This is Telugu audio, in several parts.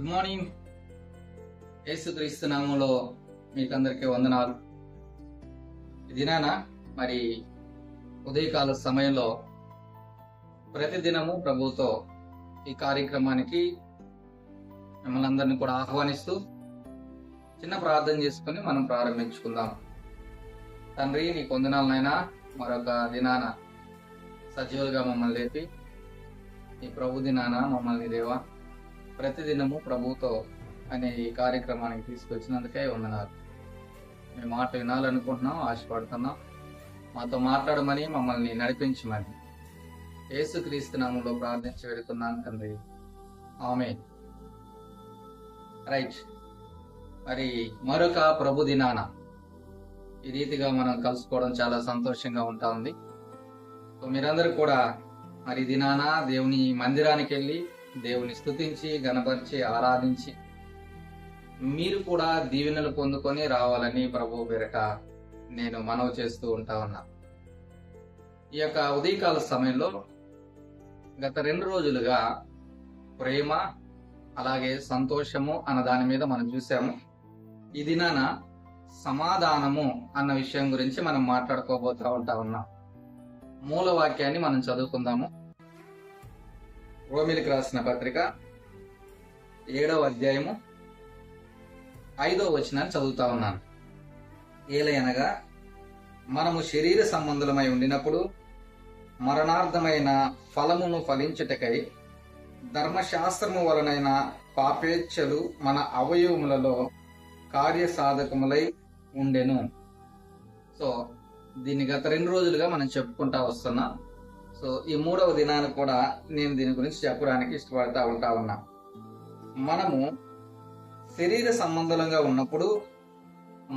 Good morning. యేసుక్రీస్తు నామములో మీకందరికీ వందనాలు. ఈ దినాన మరి ఉదయకాల సమయంలో ప్రతిదినము ప్రభుతో ఈ కార్యక్రమానికి మిమ్మల్ని అందరినీ కూడా ఆహ్వానిస్తూ చిన్న ప్రార్థన చేసుకుని మనం ప్రారంభించుకుందాం. తండ్రి, నీ వందనాలనైనా మరొక దినాన సజీవులుగా మమ్మల్ని లేపి ఈ ప్రభు దినాన మమ్మల్ని దేవా ప్రతిదినము ప్రభుతో అనే ఈ కార్యక్రమానికి తీసుకొచ్చినందుకే వందనాలు. మేము మాట వినాలనుకుంటున్నాం, ఆశపడుతున్నాం. మాతో మాట్లాడమని, మమ్మల్ని నడిపించమని యేసుక్రీస్తు నామములో ప్రార్థించి వేడుకున్నాను తండ్రి, ఆమేన్. రైట్, మరి మరొక ప్రభు దినాన ఈ రీతిగా మనం కలుసుకోవడం చాలా సంతోషంగా ఉంటా ఉంది. సో మీరందరూ కూడా మరి దినాన దేవుని మందిరానికి వెళ్ళి దేవుని స్తుతించి గణపరిచి ఆరాధించి మీరు కూడా దీవెనలు పొందుకొని రావాలని ప్రభు పేరట నేను మనవి చేస్తూ ఉంటా ఉన్నా. ఈ యొక్క ఉదయకాల సమయంలో గత 2 రోజులుగా ప్రేమ అలాగే సంతోషము అన్న దాని మీద మనం చూసాము. ఈ దినాన సమాధానము అన్న విషయం గురించి మనం మాట్లాడుకోబోతా ఉంటా ఉన్నాం. మూల వాక్యాన్ని మనం చదువుకుందాము. రోమిలికి రాసిన పత్రిక 7వ అధ్యాయము 5వ వచనాన్ని చదువుతా ఉన్నాను. ఏలయనగా మనము శరీర సంబంధులమై ఉండినప్పుడు మరణార్థమైన ఫలమును ఫలించుటకై ధర్మశాస్త్రము వలనైన పాపేచ్ఛలు మన అవయవములలో కార్యసాధకములై ఉండెను. సో దీన్ని గత 2 రోజులుగా మనం చెప్పుకుంటా వస్తున్నాం. సో ఈ 3వ దినాన్ని కూడా నేను దీని గురించి చెప్పడానికి ఇష్టపడతా ఉంటా ఉన్నా. మనము శరీర సంబంధంగా ఉన్నప్పుడు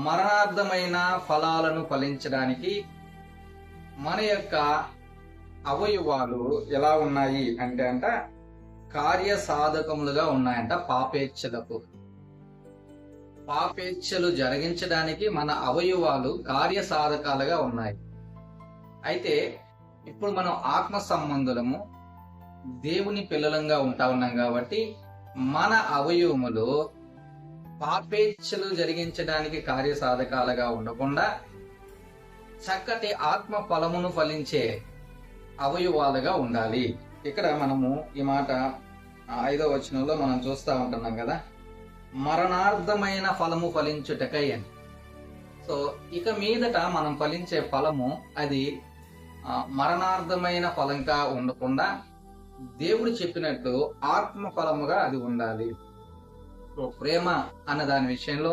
మరణార్థమైన ఫలాలను ఫలించడానికి మన యొక్క అవయవాలు ఎలా ఉన్నాయి అంటే కార్యసాధకములుగా ఉన్నాయంట. పాపేచ్ఛలు జరిగించడానికి మన అవయవాలు కార్యసాధకాలుగా ఉన్నాయి. అయితే ఇప్పుడు మనం ఆత్మ సంబంధులము, దేవుని పిల్లలంగా ఉంటా ఉన్నాం కాబట్టి మన అవయవములు పాపేచ్ఛలు జరిగించడానికి కార్యసాధకాలుగా ఉండకుండా చక్కటి ఆత్మ ఫలమును ఫలించే అవయవాలుగా ఉండాలి. ఇక్కడ మనము ఈ మాట 5వ వచనంలో మనం చూస్తూ ఉంటున్నాం కదా, మరణార్థమైన ఫలము ఫలించుటకై అని. సో ఇక మీదట మనం ఫలించే ఫలము అది మరణార్థమైన ఫలంగా ఉండకుండా దేవుడు చెప్పినట్టు ఆత్మ ఫలముగా అది ఉండాలి. సో ప్రేమ అన్న దాని విషయంలో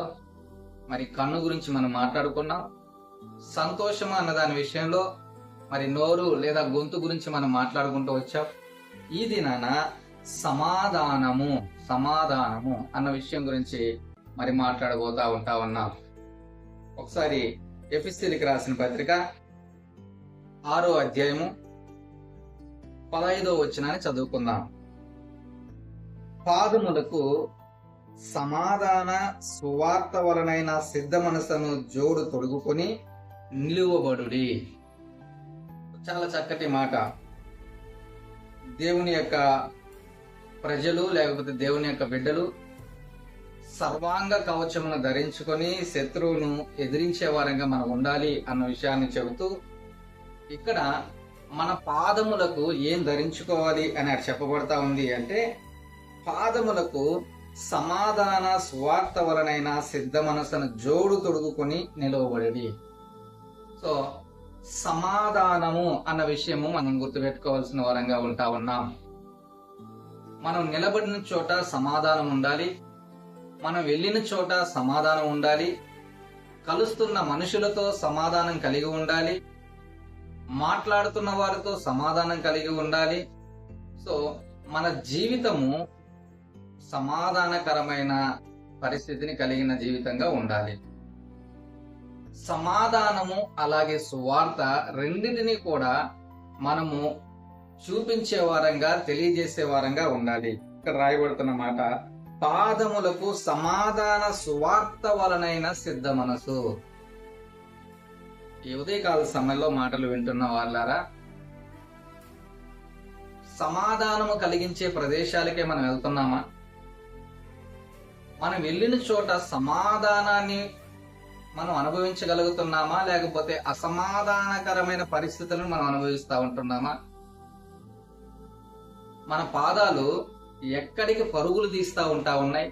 మరి కన్ను గురించి మనం మాట్లాడుకున్నాం. సంతోషము అన్న దాని విషయంలో మరి నోరు లేదా గొంతు గురించి మనం మాట్లాడుకుంటూ వచ్చాం. ఈ దినాన సమాధానము అన్న విషయం గురించి మరి మాట్లాడబోతా ఉంటా ఉన్నాం. ఒకసారి ఎఫెసీయులకు రాసిన పత్రిక 6వ అధ్యాయము 15వ వచనాన్ని చదువుకుందాం. పాదములకు సమాధాన సువార్త వలనైన సిద్ధ మనసును జోడు తొడుగుకొని నిలువబడుడి. చాలా చక్కటి మాట. దేవుని యొక్క ప్రజలు లేకపోతే దేవుని యొక్క బిడ్డలు సర్వాంగ కవచమును ధరించుకొని శత్రువును ఎదిరించే వారంగా మనం ఉండాలి అన్న విషయాన్ని చెబుతూ ఇక్కడ మన పాదములకు ఏం ధరించుకోవాలి అని చెప్పబడతా ఉంది అంటే, పాదములకు సమాధాన స్వార్థ వలనైన సిద్ధ మనసును జోడు తొడుగుకొని నిలవబడి. సో సమాధానము అన్న విషయము మనం గుర్తుపెట్టుకోవాల్సిన వారంగా ఉంటా ఉన్నాం. మనం నిలబడిన చోట సమాధానం ఉండాలి, మనం వెళ్ళిన చోట సమాధానం ఉండాలి, కలుస్తున్న మనుషులతో సమాధానం కలిగి ఉండాలి, మాట్లాడుతున్న వారితో సమాధానం కలిగి ఉండాలి. సో మన జీవితము సమాధానకరమైన పరిస్థితిని కలిగిన జీవితంగా ఉండాలి. సమాధానము అలాగే సువార్త రెండింటినీ కూడా మనము చూపించే వారంగా, తెలియజేసే వారంగా ఉండాలి. ఇక్కడ రాయబడుతున్న మాట, పాదములకు సమాధాన సువార్త వలనైన సిద్ధ మనసు. ఈ ఉదయకాల సమయంలో మాటలు వింటున్న వాళ్ళారా, సమాధానము కలిగించే ప్రదేశాలకే మనం వెళ్తున్నామా? మనం వెళ్ళిన చోట సమాధానాన్ని మనం అనుభవించగలుగుతున్నామా, లేకపోతే అసమాధానకరమైన పరిస్థితులను మనం అనుభవిస్తూ ఉంటున్నామా? మన పాదాలు ఎక్కడికి పరుగులు తీస్తూ ఉన్నాయి?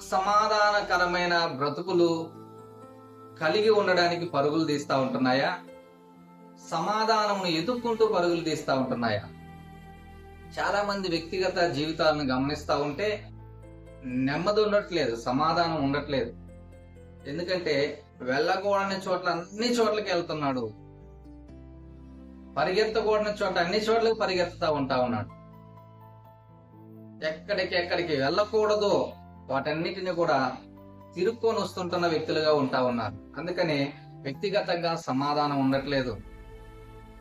అసమాధానకరమైన బ్రతుకులు కలిగి ఉండడానికి పరుగులు తీస్తూ ఉంటున్నాయా? సమాధానమును ఎదుర్కొంటూ పరుగులు తీస్తూ ఉంటున్నాయా? చాలా మంది వ్యక్తిగత జీవితాలను గమనిస్తూ ఉంటే నెమ్మది ఉండట్లేదు, సమాధానం ఉండట్లేదు. ఎందుకంటే వెళ్ళకూడని చోట్ల అన్ని చోట్లకి వెళ్తున్నాడు, పరిగెత్తకూడని చోట అన్ని చోట్లకి పరిగెత్తుతా ఉన్నాడు. ఎక్కడికి వెళ్ళకూడదో వాటన్నిటిని కూడా తిరుక్కొని వస్తుంటున్న వ్యక్తులుగా ఉన్నారు. అందుకని వ్యక్తిగతంగా సమాధానం ఉండట్లేదు,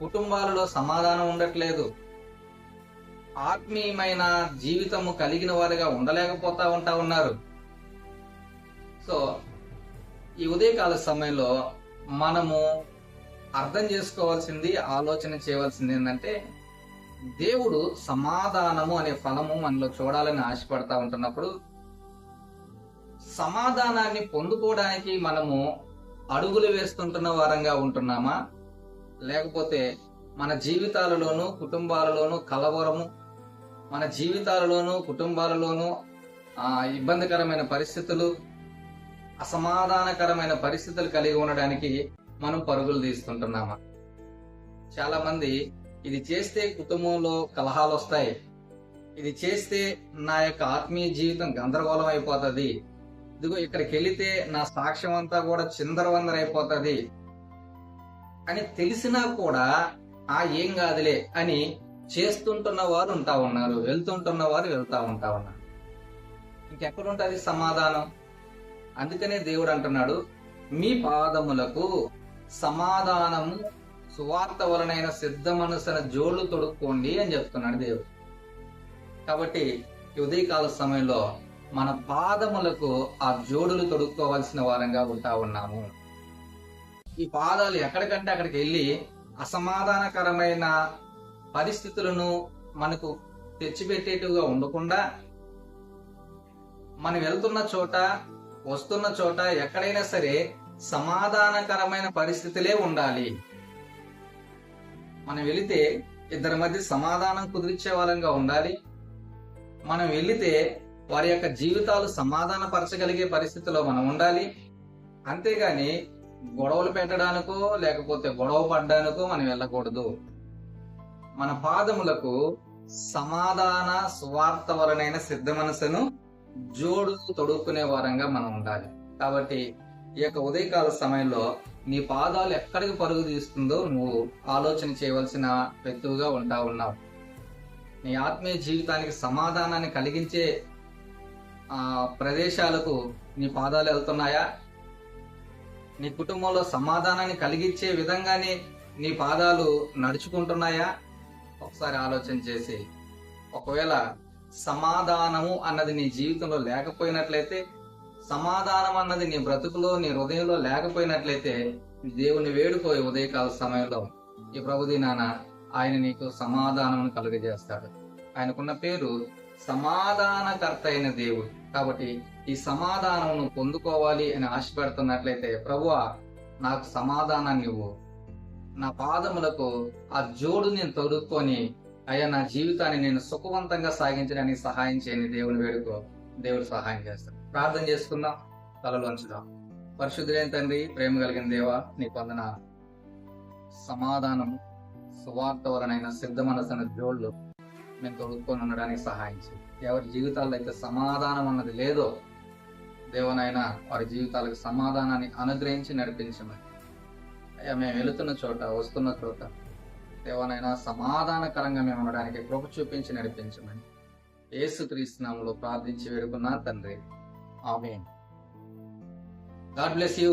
కుటుంబాలలో సమాధానం ఉండట్లేదు, ఆత్మీయమైన జీవితము కలిగిన వారిగా ఉండలేకపోతా ఉన్నారు. సో ఈ ఉదయకాల సమయంలో మనము అర్థం చేసుకోవాల్సింది, ఆలోచన చేయవలసింది ఏంటంటే, దేవుడు సమాధానము అనే ఫలము మనలో చూడాలని ఆశపడతా ఉంటున్నప్పుడు సమాధానాన్ని పొందుకోవడానికి మనము అడుగులు వేస్తుంటున్న వారంగా ఉంటున్నామా, లేకపోతే మన జీవితాలలోనూ కుటుంబాలలోనూ కలవరము, మన జీవితాలలోనూ కుటుంబాలలోనూ ఇబ్బందికరమైన పరిస్థితులు, అసమాధానకరమైన పరిస్థితులు కలిగి ఉండడానికి మనం పరుగులు తీస్తుంటున్నామా? చాలా మంది ఇది చేస్తే కుటుంబంలో కలహాలు వస్తాయి, ఇది చేస్తే నా యొక్క ఆత్మీయ జీవితం గందరగోళం అయిపోతుంది, ఇదిగో ఇక్కడికి వెళితే నా సాక్ష్యం అంతా కూడా చిందరవందరైపోతుంది అని తెలిసినా కూడా ఏం కాదులే అని చేస్తుంటున్న వారు ఉన్నారు, వెళ్తుంటున్న వారు వెళ్తా ఉన్నారు. ఇంకెక్కడుంటది సమాధానం? అందుకనే దేవుడు అంటున్నాడు, మీ పాదములకు సమాధానము సువార్త వలనైన సిద్ధ మనసున జోళ్లు తొడుక్కోండి అని చెప్తున్నాడు దేవుడు. కాబట్టి ఈ ఉదయకాల సమయంలో మన పాదములకు ఆ జోడులు తొడుక్కోవాల్సిన వారంగా ఉన్నాము. ఈ పాదాలు ఎక్కడికంటే అక్కడికి వెళ్ళి అసమాధానకరమైన పరిస్థితులను మనకు తెచ్చిపెట్టేట్టుగా ఉండకుండా, మనం వెళ్తున్న చోట వస్తున్న చోట ఎక్కడైనా సరే సమాధానకరమైన పరిస్థితులే ఉండాలి. మనం వెళితే ఇద్దరి మధ్య సమాధానం కుదిర్చే వాళ్ళంగా ఉండాలి. మనం వెళితే వారి యొక్క జీవితాలు సమాధాన పరచగలిగే పరిస్థితిలో మనం ఉండాలి. అంతేగాని గొడవలు పెట్టడానికో లేకపోతే గొడవ పడ్డానికో మనం వెళ్ళకూడదు. మన పాదములకు సమాధాన సువార్త వలనైన సిద్ధ మనసును జోడు తొడుక్కునే వారంగా మనం ఉండాలి. కాబట్టి ఈ యొక్క ఉదయకాల సమయంలో నీ పాదాలు ఎక్కడికి పరుగు తీస్తుందో నువ్వు ఆలోచన చేయవలసిన వ్యక్తిగా ఉన్నావు. నీ ఆత్మీయ జీవితానికి సమాధానాన్ని కలిగించే ప్రదేశాలకు నీ పాదాలు వెళ్తున్నాయా? నీ కుటుంబంలో సమాధానాన్ని కలిగించే విధంగానే నీ పాదాలు నడుచుకుంటున్నాయా? ఒకసారి ఆలోచన చేసి, ఒకవేళ సమాధానము అన్నది నీ జీవితంలో లేకపోయినట్లయితే, సమాధానం అన్నది నీ బ్రతుకులో నీ హృదయంలో లేకపోయినట్లయితే, దేవుని వేడుకోయి ఉదయకాల సమయంలో ఈ ప్రభుదినాన ఆయన నీకు సమాధానం కలుగజేస్తాడు. ఆయనకున్న పేరు సమాధానకర్త అయిన దేవుడు. కాబట్టి ఈ సమాధానం పొందుకోవాలి అని ఆశపడుతున్నట్లయితే, ప్రభువా నాకు సమాధానాన్ని ఇవ్వు, నా పాదములకు ఆ జోడు నేను తొడుక్కొని అయ్యా నా జీవితాన్ని నేను సుఖవంతంగా సాగించడానికి సహాయం చేయని దేవుని వేడుకో, దేవుడు సహాయం చేస్తాడు. ప్రార్థన చేసుకుందాం, తలలు వంచుదాం. పరిశుద్ధులైన తండ్రి, ప్రేమ కలిగిన దేవా, నీ పొందన సమాధానము సువార్త వలనైన సిద్ధ మనసున జోళ్ళు మేము తొడుక్కొని ఉండడానికి సహాయం చేయి. ఎవరి జీవితాల్లో అయితే సమాధానం అన్నది లేదో దేవనైనా వారి జీవితాలకు సమాధానాన్ని అనుగ్రహించి నడిపించమని, అయ్యా మేము వెళుతున్న చోట వస్తున్న చోట దేవనైనా సమాధానకరంగా మేము ఉండడానికి కృప చూపించి నడిపించమని యేసుక్రీస్తు నామములో ప్రార్థించి వేడుకున్నా తండ్రి, ఆమేన్. God bless you.